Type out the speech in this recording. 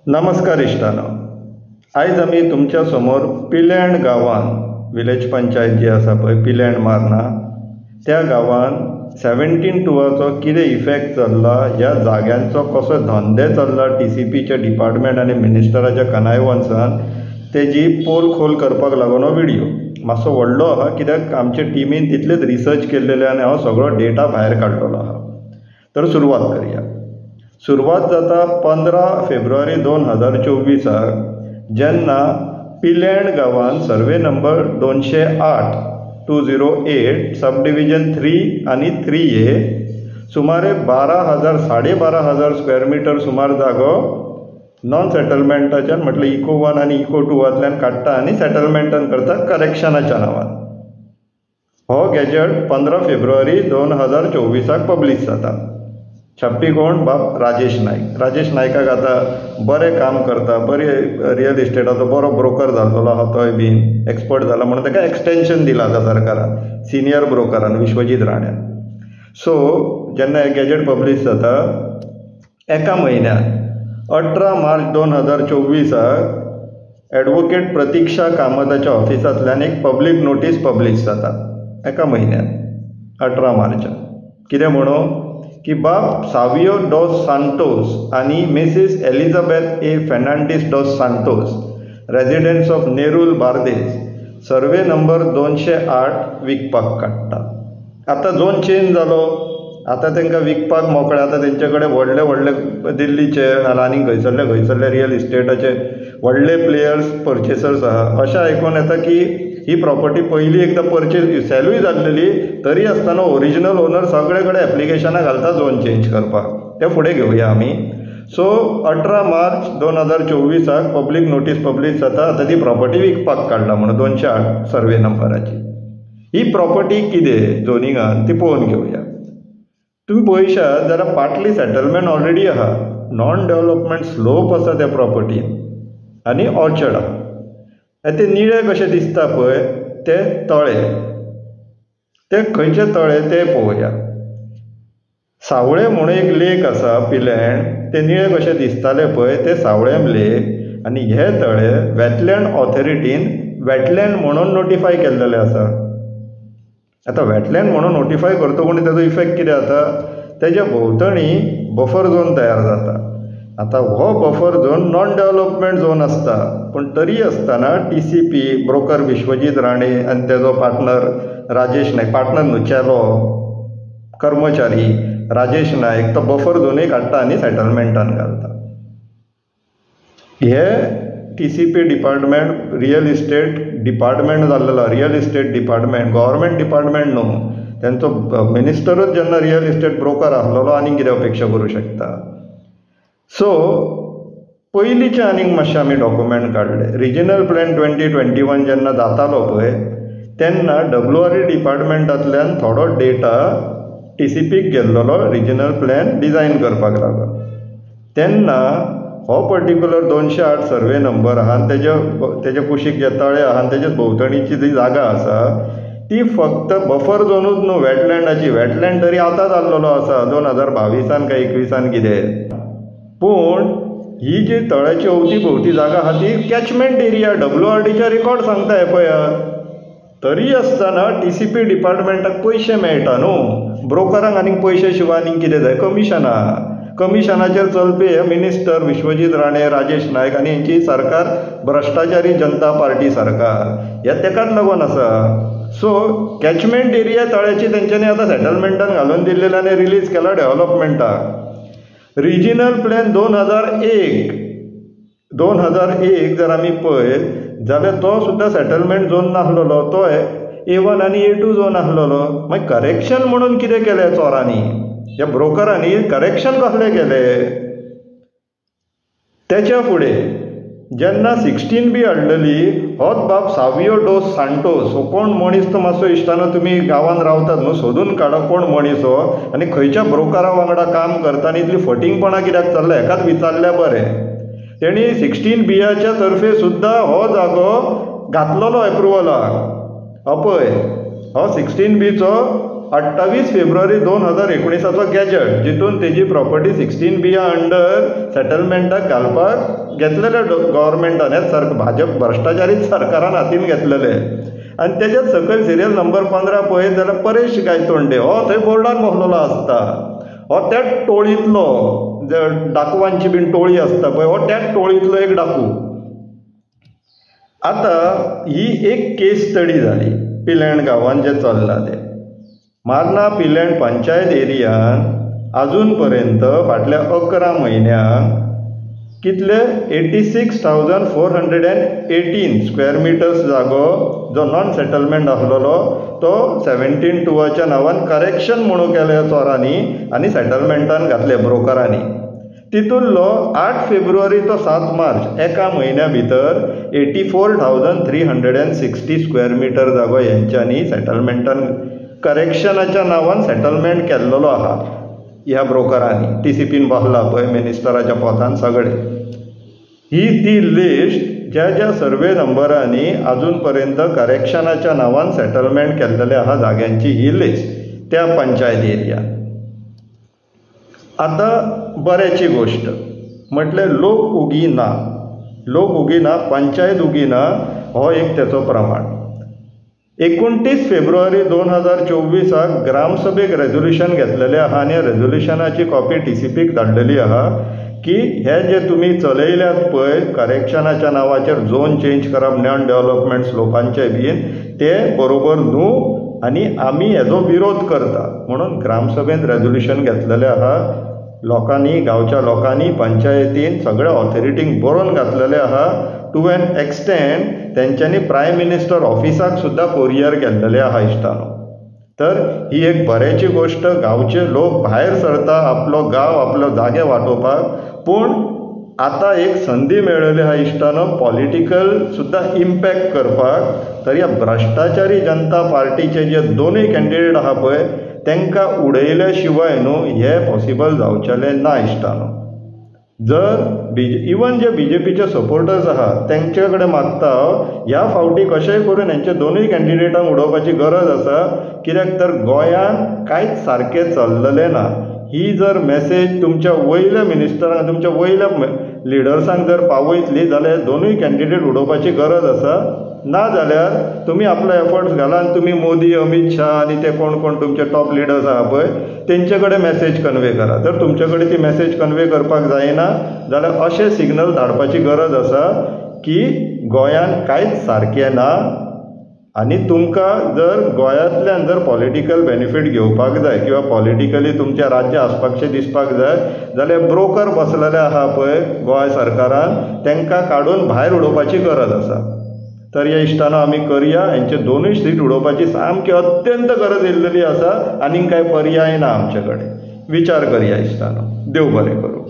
नमस्कार इश्टानो, आयज आमी तुमच्या समोर पिलेण गांवांत विलेज पंचायत जी आसा पळय पिलेण मारना त्या गांवांत 17/2 कितें इफेक्ट चल्ला, ह्या जाग्यांचो कसो धंदे चल्ला TCPच्या डिपार्टमेंट आनी मिनिस्टराच्या कनायवंसान तेजी पोल खोल करपाक लागून हो व्हिडिओ मातसो व्हडलो आहा, कित्याक आमचे टिमीन तितलेच रिसर्च केल्लेले आनी हांव सगळो डेटा भायर काडलेलो आहा. तर सुरवात करुया. सुरवात जाता 15 फेब्रुवारी 2024 जेन्ना पिलेण गांवांत सर्वे नंबर 208 सब डिविजन 3 आनी 3A सुमारे 12,000 स्क्वेअर मिटर सुमार जागो नॉन सेटलमेंटाच्यान म्हटल्यार इको 1 आनी इको 2तल्यान काडटा आनी सेटलमेंटान करता करेक्शनाच्या नांवान. हो गॅजेट 15 फेब्रुवारी 2024 पब्लीश जाता. छापी कोण? बाब राजेश नायक. राजेश नायकाक आतां बरें काम करता, बरी रियल इस्टेटाचो बरो ब्रोकर जाल्लो आहा, तोय बीन एक्सपर्ट जाला म्हणून ताका एक्सटेन्शन दिला आतां सरकारान सिनियर ब्रोकरान विश्वजीत राण्यान. सो जेन्ना हें गॅजेट पब्लीश जाता एका म्हयन्यान 18 मार्च 2024 एडवोकेट प्रतीक्षा कामताच्या ऑफिसांतल्यान एक पब्लीक नोटीस पब्लीश जाता एका म्हयन्यान 18 मार्चाक. कितें म्हणून की बाब सावियो डॉस सांतोस आनी मिसीस एलिझाबेथ ए फेर्नांडीस डॉस Santos residents of Nerul Bardez survey number 208 विकपाक काडटा. आतां झोन चेंज जालो, आतां तांकां विकपाक मोकळे. आतां तेंचे कडेन व्हडले व्हडले दिल्लीचे आनी खंयसरले रियल इस्टेटाचे व्हडले प्लेयर्स परचेसर्स आहा. अशें आयकून येता की ही प्रॉपर्टी पयलीं एकदां सेलूय जाल्लेली तरी आसतना ओरिजिनल ओनर सगळे कडेन एप्लिकेशनां घालता झोन चेंज करपाक. ते फुडें घेवया आमी. So 18 March 2024 public notice publish जाता. आतां ती प्रॉपर्टी विकपाक काडला म्हणून 208 सर्वे नंबराची. ही प्रॉपर्टी कितें झोनिंगान ती पळोवन घेवया. तुमी पळयशात जाल्यार पार्टली सेटलमेंट ऑलरेडी आहा. नॉन डेव्हलपमेंट स्लोप आसा त्या प्रॉपर्टीन आनी ऑर्चर्ड आहा. ते निळे कशे दिसता पळय ते तळे, ते खंयचे तळे ते पळोवया. सावळे म्हणून एक लेक आसा पिलेण, ते निळे कशे दिसताले पळय ते सावळेम लेक. आनी हे तळे वेटलँड ऑथॉरिटीन वेटलँड म्हणून नोटिफाय केल्लेले आसा. आतां वेटलँड म्हणून नोटिफाय करता पूण तेजो इफेक्ट कितें जाता, तेज्या भोंवतणी बफर झोन तयार जाता. आतां हो buffer zone non development zone आसता, पूण तरी आसतना TCP ब्रोकर विश्वजीत राणे आनी तेजो पार्टनर राजेश नायक, पार्टनर न्हू चेलो कर्मचारी राजेश नायक तो बफर झोनूय काडटा आनी सेटलमेंटान घालता. हे TCP department real estate department जाल्लेलो. Real estate department government department न्हू, तेंचो मिनिस्टरूच जेन्ना रियल इस्टेट ब्रोकर आसलेलो आनीक कितें अपेक्षा करूं शकता. सो पयलींचे आनीक मातशें आमी डॉक्युमेंट काडले. रिजनल प्लॅन 2021 जेन्ना जातालो पळय तेन्ना WRE डिपार्टमेंटांतल्यान थोडो डेटा TCPक गेल्लो रिजनल प्लॅन डिझायन करपाक लागून. तेन्ना हो पर्टिक्युलर 208 सर्वे नंबर आहा आनी तेजे कुशीक जे तळे आहा आनी तेजे भोंवतणीची जी जागा आसा ती फक्त बफर झोनूच न्हू वेटलँडाची. वेटलँड तरी आतां जाल्लो आसा 2022 काय 21 कितें. पूण ही जी तळ्याची अवती भोवती जागा आहा ती कॅचमेंट एरिया WRDच्या रिकॉर्ड सांगता हे पळयात. तरी आसतना TCP डिपार्टमेंटाक पयशे मेळटा न्हू, ब्रोकरांक आनीक पयशे शिवाय आनीक कितें जाय, कमिशनाचेर चलपी हे मिनिस्टर विश्वजीत राणे राजेश नायक आनी हेंची सरकार भ्रश्टाचारी जनता पार्टी सरकार हे तेकाच लागून आसा. सो कॅचमेंट एरिया तळ्याची तेंच्यांनी आतां सेटलमेंटान घालून दिल्लेले आनी रिलीज केला डेव्हलपमेंटाक. रिजनल प्लॅन 2001 जर आमी पळयत जाल्यार तो सुद्दां सेटलमेंट झोन नासलेलो, तो A1 आनी A2 झोन आसलेलो. मागीर करेक्शन म्हणून कितें केलें चोरांनी, ह्या ब्रोकरांनी करेक्शन कसलें केलें. तेच्या फुडें जेन्ना 16B हाडलेली होच बाब सावियो डॉस सांतोस हो कोण मनीस तो मातसो इश्टानो तुमी गांवांत रावतात न्हू सोदून काडा कोण मनीस हो आनी खंयच्या ब्रोकरा वांगडा काम करता आनी इतली फटिंगपणां कित्याक चल्ला हेकाच विचारल्या बरें. तेणी 16Bच्या तर्फे सुद्दां हो जागो घातलेलो एप्रुवलाक. पळय हो 16Bचो 28 फेब्रुवारी 2019 गॅजेट जितून तेजी प्रॉपर्टी 16B अंडर सेटलमेंटाक घालपाक घेतलेले गव्हर्मेंटान, हेच भाजप भ्रश्टाचारीत सरकारान हातीन घेतलेले. आनी तेजेच सकयल सिरियल नंबर 15 पळयत जाल्यार परेश गायतोंडे हो थंय बोर्डार बसलेलो आसता. हो त्याच टोळींतलो, डाकुवांची बीन टोळी आसता पळय, हो त्याच टोळींतलो एक डाकू. आतां ही एक केस स्टडी जाली पिलेण गांवांत जे चल्लां ते. मार्ना पिलेण पंचायत एरियान अजून पर्यंत फाटल्या 11 म्हयन्यांक कितले 86,418 स्क्वेअर मिटर्स जागो जो नॉन सेटलमेंट आसलेलो तो 17/2 नांवान करेक्शन म्हणून केले चोरांनी आनी सेटलमेंटान घातले ब्रोकरांनी. तितूंतलो 8 फेब्रुवारी तो 7 मार्च एका म्हयन्या भितर 84,360 स्क्वेअर मिटर जागो हेंच्यांनी सेटलमेंटान करेक्शनाच्या नांवान सेटलमेंट केल्लो आहा ह्या ब्रोकरांनी. TCPन बसला पळय मिनिस्टराच्या पोतान सगळे. ही ती लिस्ट ज्या ज्या सर्वे नंबरांनी अजून पर्यंत करेक्शनाच्या नांवान सेटलमेंट केल्लेले आहा जाग्यांची ही लिस्ट त्या पंचायत एरियान. आतां बऱ्याची गोश्ट म्हटल्यार लोक उगी ना, पंचायत उगी ना, हो एक तेचो प्रमाण. 29 फेब्रुवारी 2024 ग्रामसभेक रेझोल्युशन घेतलेलें आहा आनी रेझोल्युशनाची कॉपी TCPक धाडलेली आहा की हे जे तुमी चलयल्यात पळय करेक्शनाच्या नांवाचेर झोन चेंज करप नॉन डेव्हलपमेंट स्लोपांचे बीन ते बरोबर न्हू आनी आमी हेजो विरोध करता म्हणून ग्रामसभेन रेझोल्युशन घेतलेलें आहा. लोकांनी, गांवच्या लोकांनी, पंचायतीन सगळ्या ऑथॉरिटींक बरोवन घातलेलें आहा. टू एन एक्सटेंट तेंच्यांनी प्रायम मिनिस्टर ऑफिसाक सुद्दां कोरियर केल्लेलें आहा इश्टानो. तर ही एक बऱ्याची गोश्ट. गांवचे लोक भायर सरता आपलो गांव, आपलो जागे वाटोवपाक. पूण आतां एक संदी मेळ्ळिली आहा इश्टानो पॉलिटिकल सुद्दां इम्पॅक्ट करपाक. तर ह्या भ्रश्टाचारी जनता पार्टीचे जे दोनूय कॅन्डिडेट आहा पळय तांकां उडयल्या शिवाय न्हू हें पॉसिबल जावचेलें ना इश्टानो. जर इवन जे BJPचे सपोर्टर्स आहात तांचे कडेन मागता ह्या फावटी कशेंय करून हेंचे दोनूय कॅन्डिडेटांक उडोवपाची गरज आसा. कित्याक तर गोंयांत कांयच सारकें चल्लेलें ना. ही जर मॅसेज तुमच्या वयल्या मिनिस्टरांक, तुमच्या वयल्या लिडर्सांक जर पावयतली जाल्यार दोनूय कॅन्डिडेट उडोवपाची गरज आसा. ना जाल्यार तुमी आपले एफर्ट्स घाला आनी तुमी मोदी, अमित शाह आनी ते कोण कोण तुमचे टॉप लिडर्स आहा पळय तेंचे कडेन मॅसेज कन्वे करा. जर तुमचे कडेन ती मॅसेज कन्वे करपाक जायना जाल्यार अशें सिग्नल धाडपाची गरज आसा की गोंयांत कांयच सारकें ना आनी तुमकां जर गोंयांतल्यान जर पॉलिटिकल बेनिफीट घेवपाक जाय किंवा पॉलिटिकली तुमचें राज्य आसपाकशें दिसपाक जाय जाल्यार ब्रोकर बसलेले आहा पळय गोंय सरकारान तांकां काडून भायर उडोवपाची गरज आसा. तर ह्या इश्टानो आमी करया. हेंचे दोनूय सीट उडोवपाची सामकी अत्यंत गरज येयल्लेली आसा. आनीक कांय पर्याय ना आमचे कडेन. विचार करया इश्टानो. देव बरें करूं.